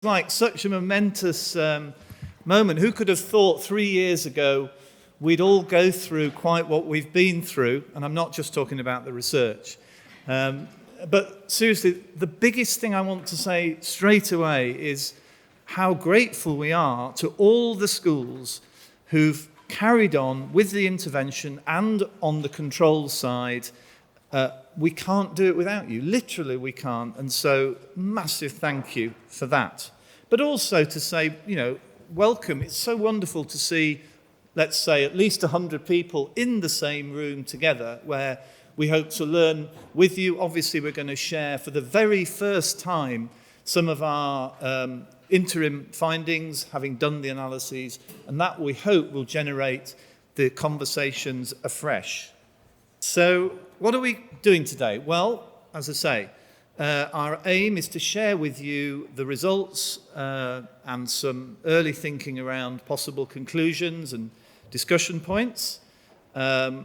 Like such a momentous moment. Who could have thought 3 years ago we'd all go through quite what we've been through? And I'm not just talking about the research. But seriously, the biggest thing I want to say straight away is how grateful we are to all the schools who've carried on with the intervention and on the control side. We can't do it without you. Literally, we can't. And so, massive thank you for that. But also to say, welcome. It's so wonderful to see, let's say, at least 100 people in the same room together where we hope to learn with you. Obviously, we're going to share for the very first time some of our interim findings, having done the analyses, and that we hope will generate the conversations afresh. So, what are we doing today? Well, as I say, our aim is to share with you the results and some early thinking around possible conclusions and discussion points. But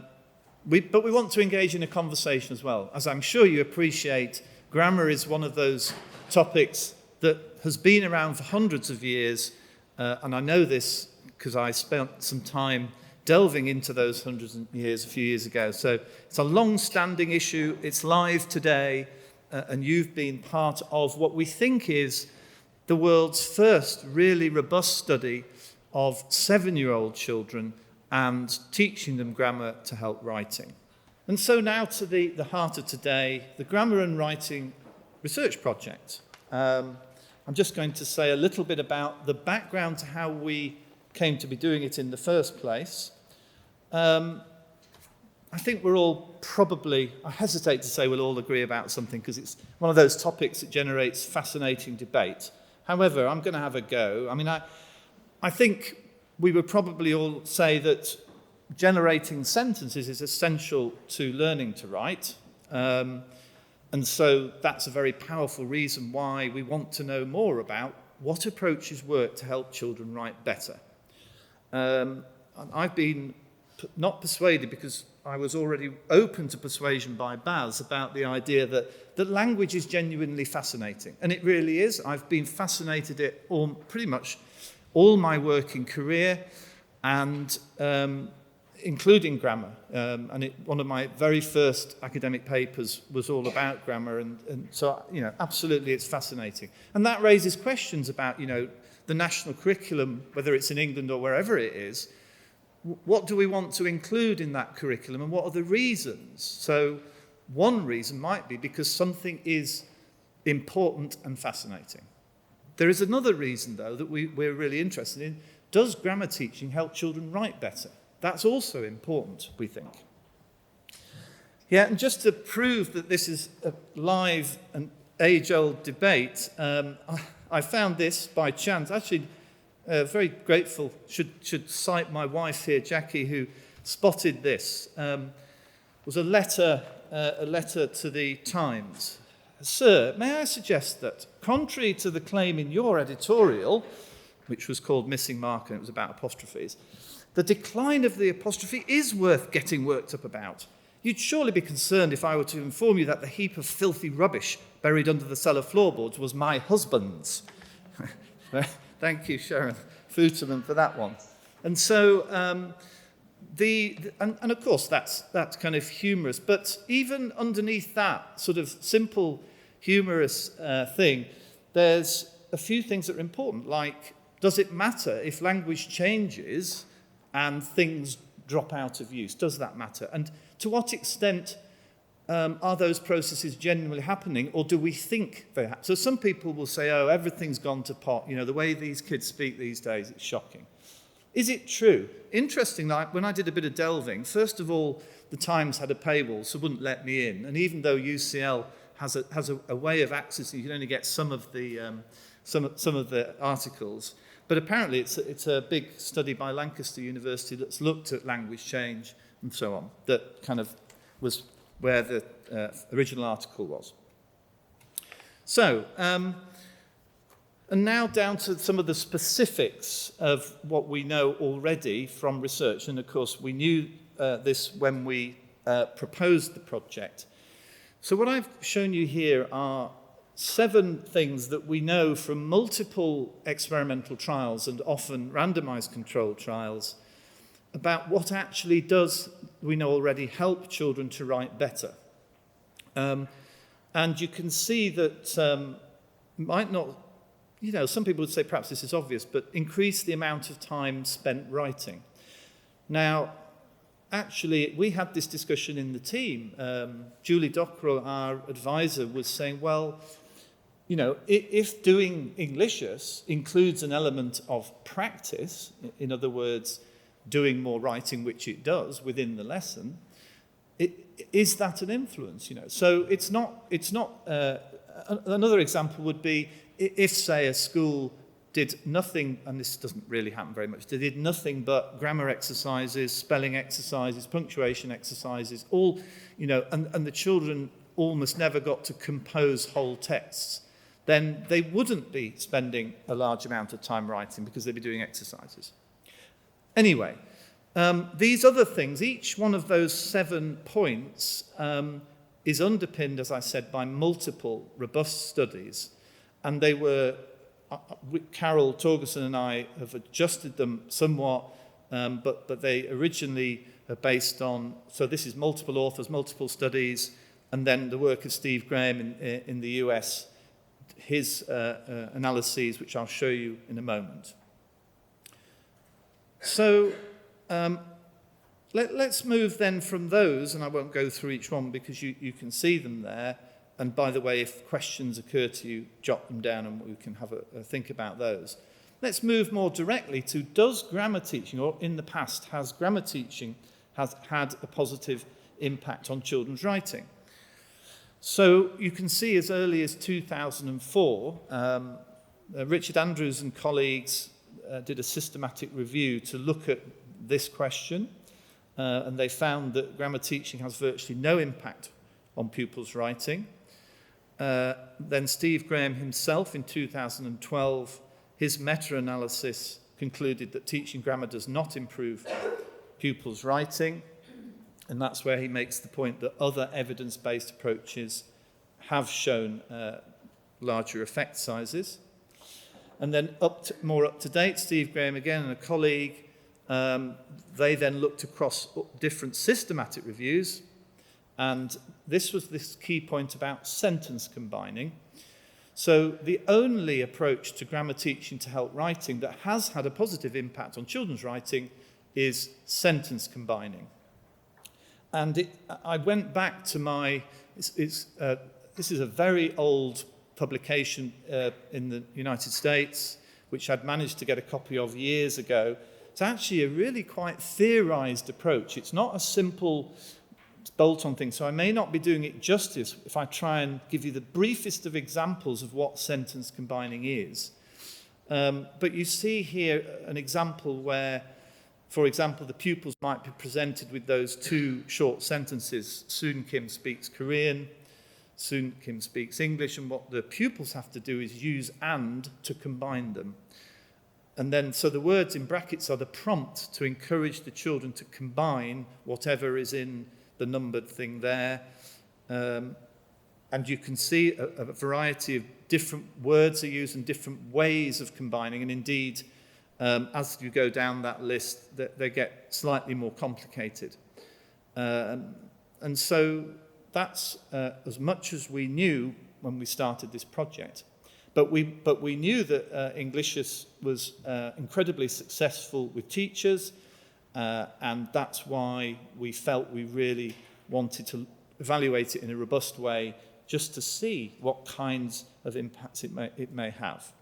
we want to engage in a conversation as well. As I'm sure you appreciate, grammar is one of those topics that has been around for hundreds of years, and I know this because I spent some time delving into those hundreds of years a few years ago. So it's a long-standing issue, it's live today, and you've been part of what we think is the world's first really robust study of 7-year-old children and teaching them grammar to help writing. And so now to the heart of today, the Grammar and Writing Research Project. I'm just going to say a little bit about the background to how we came to be doing it in the first place. I think we're all probably, I hesitate to say we'll all agree about something because it's one of those topics that generates fascinating debate. However, I'm going to have a go. I think we would probably all say that generating sentences is essential to learning to write. And so that's a very powerful reason why we want to know more about what approaches work to help children write better. I've been not persuaded because I was already open to persuasion by Baz about the idea that language is genuinely fascinating. And it really is. I've been fascinated it pretty much all my working career, and including grammar. One of my very first academic papers was all about grammar. And so, absolutely it's fascinating. And that raises questions about, the national curriculum, whether it's in England or wherever it is. What do we want to include in that curriculum, and what are the reasons? So one reason might be because something is important and fascinating. There is another reason, though, that we're really interested in. Does grammar teaching help children write better? That's also important, we think. Yeah, and just to prove that this is a live and age-old debate, I found this by chance. Actually, very grateful, should cite my wife here, Jackie, who spotted this. Was a letter to the Times. Sir, may I suggest that, contrary to the claim in your editorial, which was called Missing Marker, and it was about apostrophes, the decline of the apostrophe is worth getting worked up about. You'd surely be concerned if I were to inform you that the heap of filthy rubbish buried under the cellar floorboards was my husband's. Thank you, Sharon Futerman, for that one. And so, and of course, that's kind of humorous. But even underneath that sort of simple, humorous thing, there's a few things that are important. Like, does it matter if language changes and things drop out of use? Does that matter? And to what extent are those processes genuinely happening, or do we think they happen? So some people will say, oh, everything's gone to pot. The way these kids speak these days, it's shocking. Is it true? Interesting, like when I did a bit of delving, first of all, the Times had a paywall, so it wouldn't let me in. And even though UCL has a way of accessing, you can only get some of the articles. But apparently it's a big study by Lancaster University that's looked at language change and so on, that kind of was where the original article was. So, and now down to some of the specifics of what we know already from research. And of course, we knew this when we proposed the project. So what I've shown you here are 7 things that we know from multiple experimental trials and often randomized controlled trials about what actually does, we know already, help children to write better. And you can see that might not, some people would say perhaps this is obvious, but increase the amount of time spent writing. Now, actually, we had this discussion in the team. Julie Dockrell, our advisor, was saying, well, if doing Englishes includes an element of practice, in other words, doing more writing, which it does within the lesson, is that an influence? So it's not. Another example would be if, say, a school did nothing, and this doesn't really happen very much, they did nothing but grammar exercises, spelling exercises, punctuation exercises, all, and the children almost never got to compose whole texts, then they wouldn't be spending a large amount of time writing because they'd be doing exercises. Anyway, these other things, each one of those 7 points is underpinned, as I said, by multiple robust studies, and they were, Carol Torgerson and I have adjusted them somewhat, but they originally are based on, so this is multiple authors, multiple studies, and then the work of Steve Graham in the US, his analyses, which I'll show you in a moment. So let's move then from those, and I won't go through each one because you can see them there. And by the way, if questions occur to you, jot them down and we can have a think about those. Let's move more directly to, does grammar teaching, or in the past, has grammar teaching had a positive impact on children's writing? So you can see as early as 2004, Richard Andrews and colleagues did a systematic review to look at this question, and they found that grammar teaching has virtually no impact on pupils' writing. Then Steve Graham himself in 2012, his meta-analysis concluded that teaching grammar does not improve pupils' writing, and that's where he makes the point that other evidence-based approaches have shown larger effect sizes. And then more up to date, Steve Graham again and a colleague, they then looked across different systematic reviews, and this was this key point about sentence combining. So the only approach to grammar teaching to help writing that has had a positive impact on children's writing is sentence combining. And I went back to this is a very old publication in the United States, which I'd managed to get a copy of years ago. It's actually a really quite theorized approach. It's not a simple bolt-on thing, so I may not be doing it justice if I try and give you the briefest of examples of what sentence combining is. But you see here an example where, for example, the pupils might be presented with those 2 short sentences. Soon Kim speaks Korean, Soon Kim speaks English, and what the pupils have to do is use and to combine them. And then, so the words in brackets are the prompt to encourage the children to combine whatever is in the numbered thing there. And you can see a variety of different words are used and different ways of combining. And indeed, as you go down that list, they get slightly more complicated. And so that's as much as we knew when we started this project. But we knew that Englishes was incredibly successful with teachers, and that's why we felt we really wanted to evaluate it in a robust way, just to see what kinds of impacts it may have.